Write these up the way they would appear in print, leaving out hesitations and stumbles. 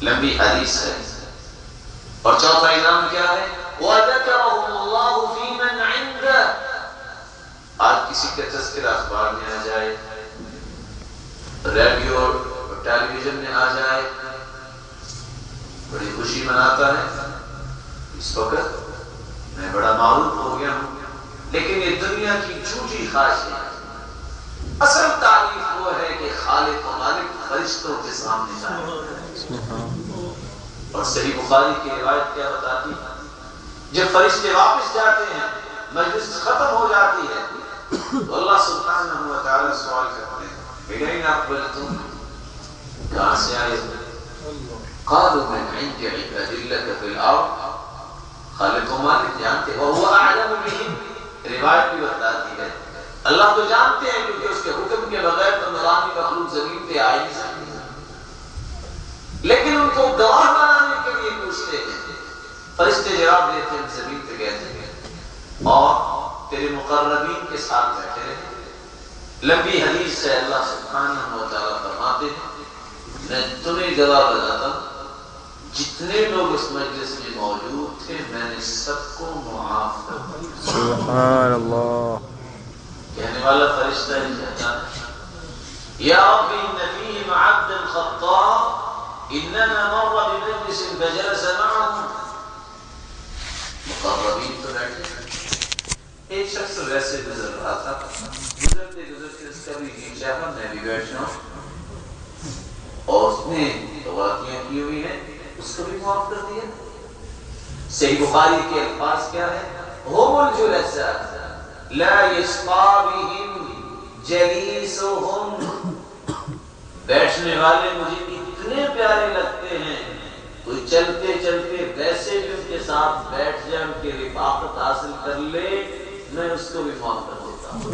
لمبی حدیث ہے. اور چوتھا انعام کیا ہے؟ وَذَكَرَهُمُ اللَّهُ فِي مَنْ عِنْدَهُ. آج کسی کا تذکرہ اخبار میں آ جائے، ریڈیو اور ٹیلی ویژن میں آ جائے، بڑی خوشی مناتا ہے. اس وقت میں بڑا معروف ہو گیا ہوں. لیکن یہ دنیا کی جھوٹی خواہش ہے. اصل تعریف وہ ہے کہ خالق و مالک فرشتوں کے سامنے جائے. اور صحیح بخاری کی روایت کیا بتاتی ہے؟ جب فرشتے واپس جاتے ہیں، مجلس ختم ہو جاتی ہے، تو اللہ سبحانہ و تعالی سوال کرتے ہیں بِأَيْنَ أَقْبَلْتُمْ؟ کہاں سے آئے؟ قَالُوا مِنْ عِنْدِ عِبَادِ اللَّهِ فِي الْأَرْضِ. خالق و مالک جانتے ہیں، وَهُوَ أَعْلَمُ بِهِمْ. روایت بھی بتاتی ہے اللہ تو جانتے ہیں، کیونکہ اس کے حکم کے بغیر تو نورانی مخلوق زمین پہ آ ہی نہیں سکتی. لیکن ان کو گواہ بنانے کے لیے پوچھتے ہیں. فرشتے جواب دیتے ہیں زمین پہ کہتے ہیں اور تیرے مقربین کے ساتھ بیٹھے رہے. لمبی حدیث سے اللہ سبحانہ و تعالیٰ فرماتے ہیں میں تمہیں گواہ بناتا ہوں جتنے لوگ اس مجلس میں موجود تھے میں نے سب کو معاف کر دیا. سبحان اللہ. کہنے والا فرشتہ ہی کہتا ہے یا رب ان فیہم عبدا خطاء انما مر بمجلس فجلس معهم. مقربین تو بیٹھے. ایک شخص ویسے گزر رہا تھا، گزرتے گزرتے اس کا بھی جی چاہا میں بھی بیٹھ جاؤں، اور اس نے غلطیاں کی ہوئی ہیں اس کو بھی معاف کر دیا. صحیح بخاری کے الفاظ کیا ہے؟ هم الجلساء لا يشقى بهم جليسهم. بیٹھنے والے مجھے اتنے پیارے لگتے ہیں، کوئی چلتے چلتے ویسے بھی ان کے ساتھ بیٹھ جائے، ان کی رفاقت حاصل کر لے، میں اس کو بھی معاف کر دیتا ہوں.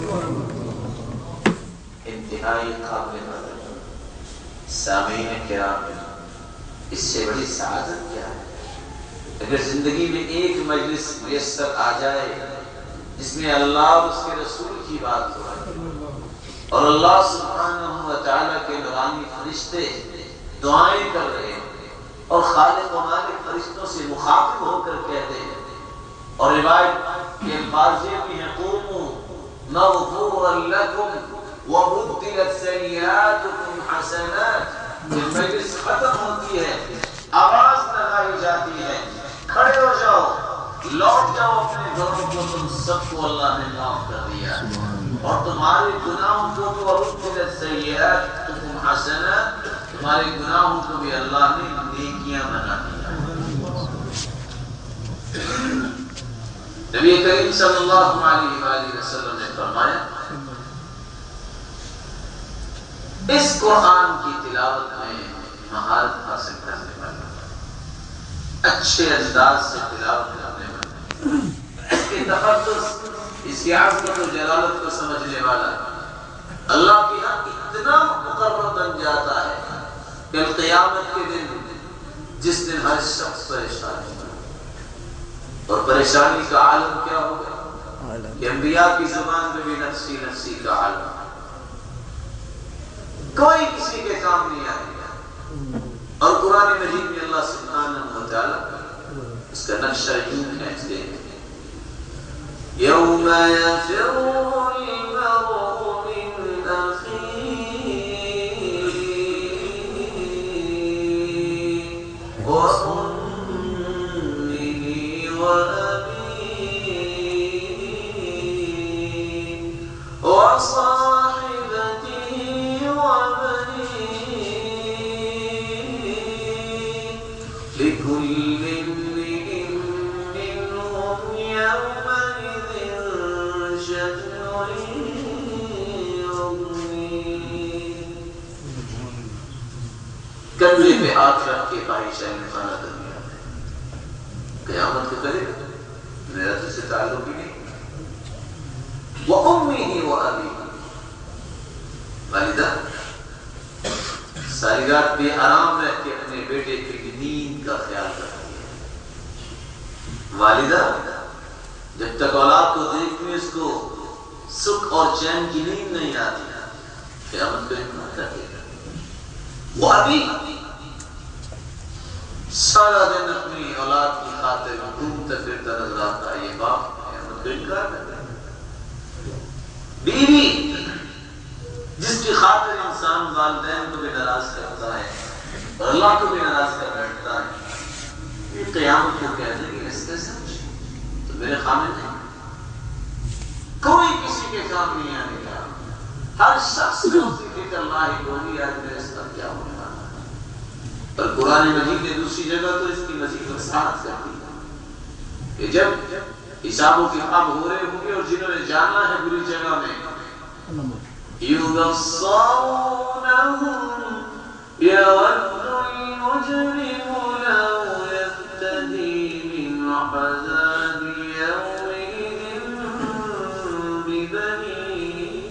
انتہائی قابل قدر. سامعین کرام، اس سے بڑی سعادت کیا ہے؟ اگر زندگی میں ایک مجلس میسر آ جائے جس میں اللہ اور اس کے رسول کی بات ہو رہی اور اللہ سبحانہ و تعالیٰ کے نورانی فرشتے دعائیں کر رہے ہیں اور خالق و مالک فرشتوں سے مخاطب ہو کر کہتے ہیں، اور روایت کے الفاظ یہ بھی ہیں قوموا مغفورا لکم وبدلت سیئاتکم حسنات. جب مجلس ختم ہوتی ہے آواز لگائی جاتی ہے کھڑے ہو جاؤ، لوٹ جاؤ اپنے گھروں کو، تم سب کو اللہ نے معاف کر دیا اور تمہارے گناہوں کو بھی وبدلت سیئاتکم حسنات، تمہارے گناہوں کو بھی اللہ نے نیکیاں بنا دیا. نبی کریم صلی اللہ علیہ وآلہ وسلم نے فرمایا اس قرآن کی تلاوت میں مہارت حاصل کرنے والا، اچھے انداز سے تلاوت کرنے والا، اس کے تقدس، اس کی عظمت و جلالت کو سمجھنے والا اللہ کے ہاں اتنا مقرب بن جاتا ہے کہ قیامت کے دن جس دن ہر شخص پریشان ہوگا. اور پریشانی کا عالم کیا ہوگا کہ انبیاء کی زبان میں بھی نفسی نفسی کا عالم، کوئی کسی کے کام نہیں آئے گا. اور قرآن مجید میں اللہ سبحانہ و تعالیٰ اس کا نقشہ یوں کھینچتے ہیں یوم یفر المرء من اخیہ وامہ وابیہ وصاحبتہ وبنیہ لکل امرئ منہم یومئذ شأن یغنیہ. کندھے پہ ہاتھ رکھ کے خواہشہ نے کھانا کر دیا، قیامت کو کرے گا، میرا تو سے تعلق ہی نہیں. وَأُمِّهِ وَأَبِيهِ. والدہ ساری رات بے آرام رہ کے اپنے بیٹے کی نیند کا خیال رکھتی ہے. والدہ جب تک اولاد کو دیکھتی ہے اس کو سکھ اور چین کی نیند نہیں آتی، قیامت کو انکار کر دے گا. وہ ابھی سارا دن اپنی اولاد کی خاطر گھومتا پھرتا نظر آتا ہے، یہ باپ تو انکار کرتا ہے۔ بیوی جس کی خاطر انسان والدین کو بھی ناراض کرتا ہے اور اللہ کو بھی ناراض کر بیٹھتا ہے، یہ قیامت کو کہہ دے گی اس کے سچ تو میرے خامد نہیں، کوئی کسی کے کام نہیں آنے گا۔ ہر شخص کو اسی فکر اللہ ہوگی آج میرے ساتھ کیا ہونے والا ہے۔ اور قرآن مجید نے دوسری جگہ تو اس کی مزید وضاحت کر دی کہ جب حساب و کتاب ہو رہے ہوں گے اور جنہوں نے جانا ہے بری جگہ میں، يُبَصَّرُونَهُمْ يَوَدُّ الْمُجْرِمُ لَوْ يَفْتَدِي مِنْ عَذَابِ يَوْمِئِذٍ بِبَنِيهِ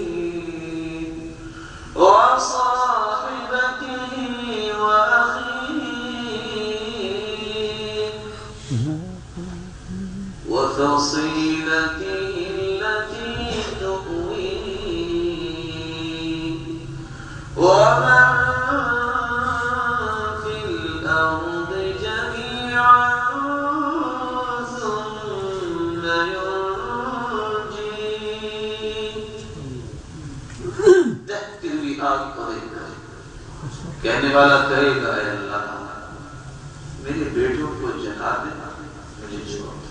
وَصَاحِبَتِهِ وَأَخِيهِ وَفَصِيلَتِهِ الَّتِي تُؤْوِيهِ وَمَن فِي الْأَرْضِ جَمِيعًا ثُمَّ يُنْجِيهِ۔ دہتی ہوئی آگ کو دیکھ کر کہنے والا کہے گا، اے اللہ میرے بیٹوں کو جلا دینا، مجھے چھوڑ دے۔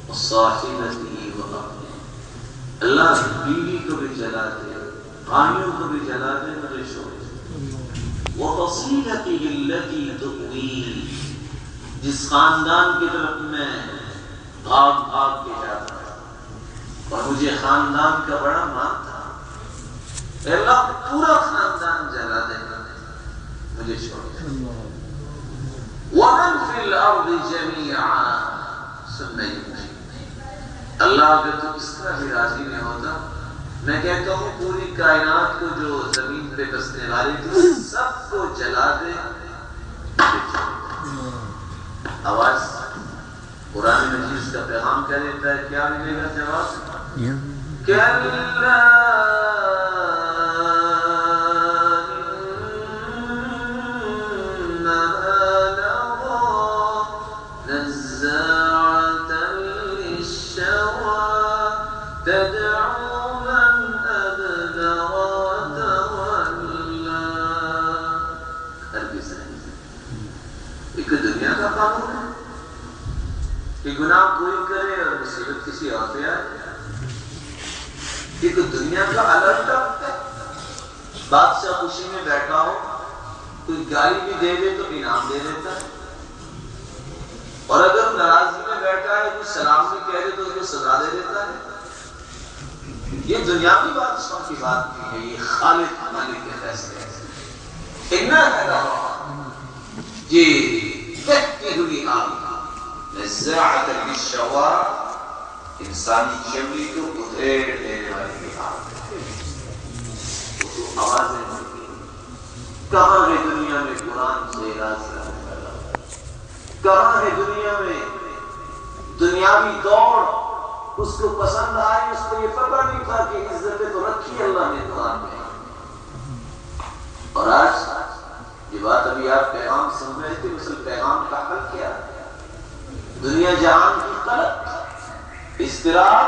وصاحبتہ وأخیہ، اللہ بیوی کو بھی جلا دے، بھائیوں کو بھی جلا دے، مجھے چھوڑ دے۔ وفصیلتہ التی تؤویہ، جس خاندان کی طرف میں بھاگ بھاگ کے جاتا ہے اور مجھے خاندان کا بڑا مان تھا، اے اللہ پورا خاندان جلا دے، مجھے چھوڑ دے۔ وَمَنْ فِي الْأَرْضِ جَمِيعًا ثُمَّ يُنْجِيهِ، اللہ اگر تو اس طرح بھی راضی نہیں ہوتا، میں کہتا ہوں پوری کائنات کو جو زمین پہ بسنے والے تھے سب کو جلا دے۔ آواز قرآن مجید کا پیغام کیا دیتا ہے، کیا ملے گا جواب؟ کَلَّا کہ گناہ کوئی کرے اور مصیبت کسی اور پہ آئے، کہ کوئی دنیا کا الرٹ ہے، بادشاہ خوشی میں بیٹھا ہو، کوئی گالی بھی دے دے تو انعام دے دیتا ہے، اور اگر ناراضگی میں بیٹھا ہے کوئی سلام بھی کہہ دے تو اس کو سزا دے دیتا ہے۔ یہ دنیاوی بادشاہ کی بات نہیں ہے، یہ خالق مالک کے فیصلے ہیں۔ اتنا ہے یہ دہتی ہوئی آگ، نزاعۃ للشوا، انسانی چمڑی کو ادھیڑ دینے والی آگ، وہ تو آوازیں ہوتی ہیں۔ کہاں ہے دنیا میں قرآن سے راز کرنے والا؟ کہاں ہے دنیا میں دنیاوی دوڑ اس کو پسند آئی، اس کو یہ پتہ نہیں تھا کہ عزت تو رکھی اللہ نے قرآن میں۔ اور آج یہ بات ابھی آپ پیغام سن رہے تھے، مثل پیغام کا حل کیا ہے؟ دنیا جہان کی قلق، اضطراب،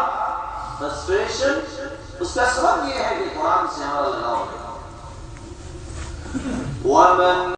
فرسٹریشن، اس کا سبب یہ ہے کہ قرآن سے ہمارا لگاؤ ہے۔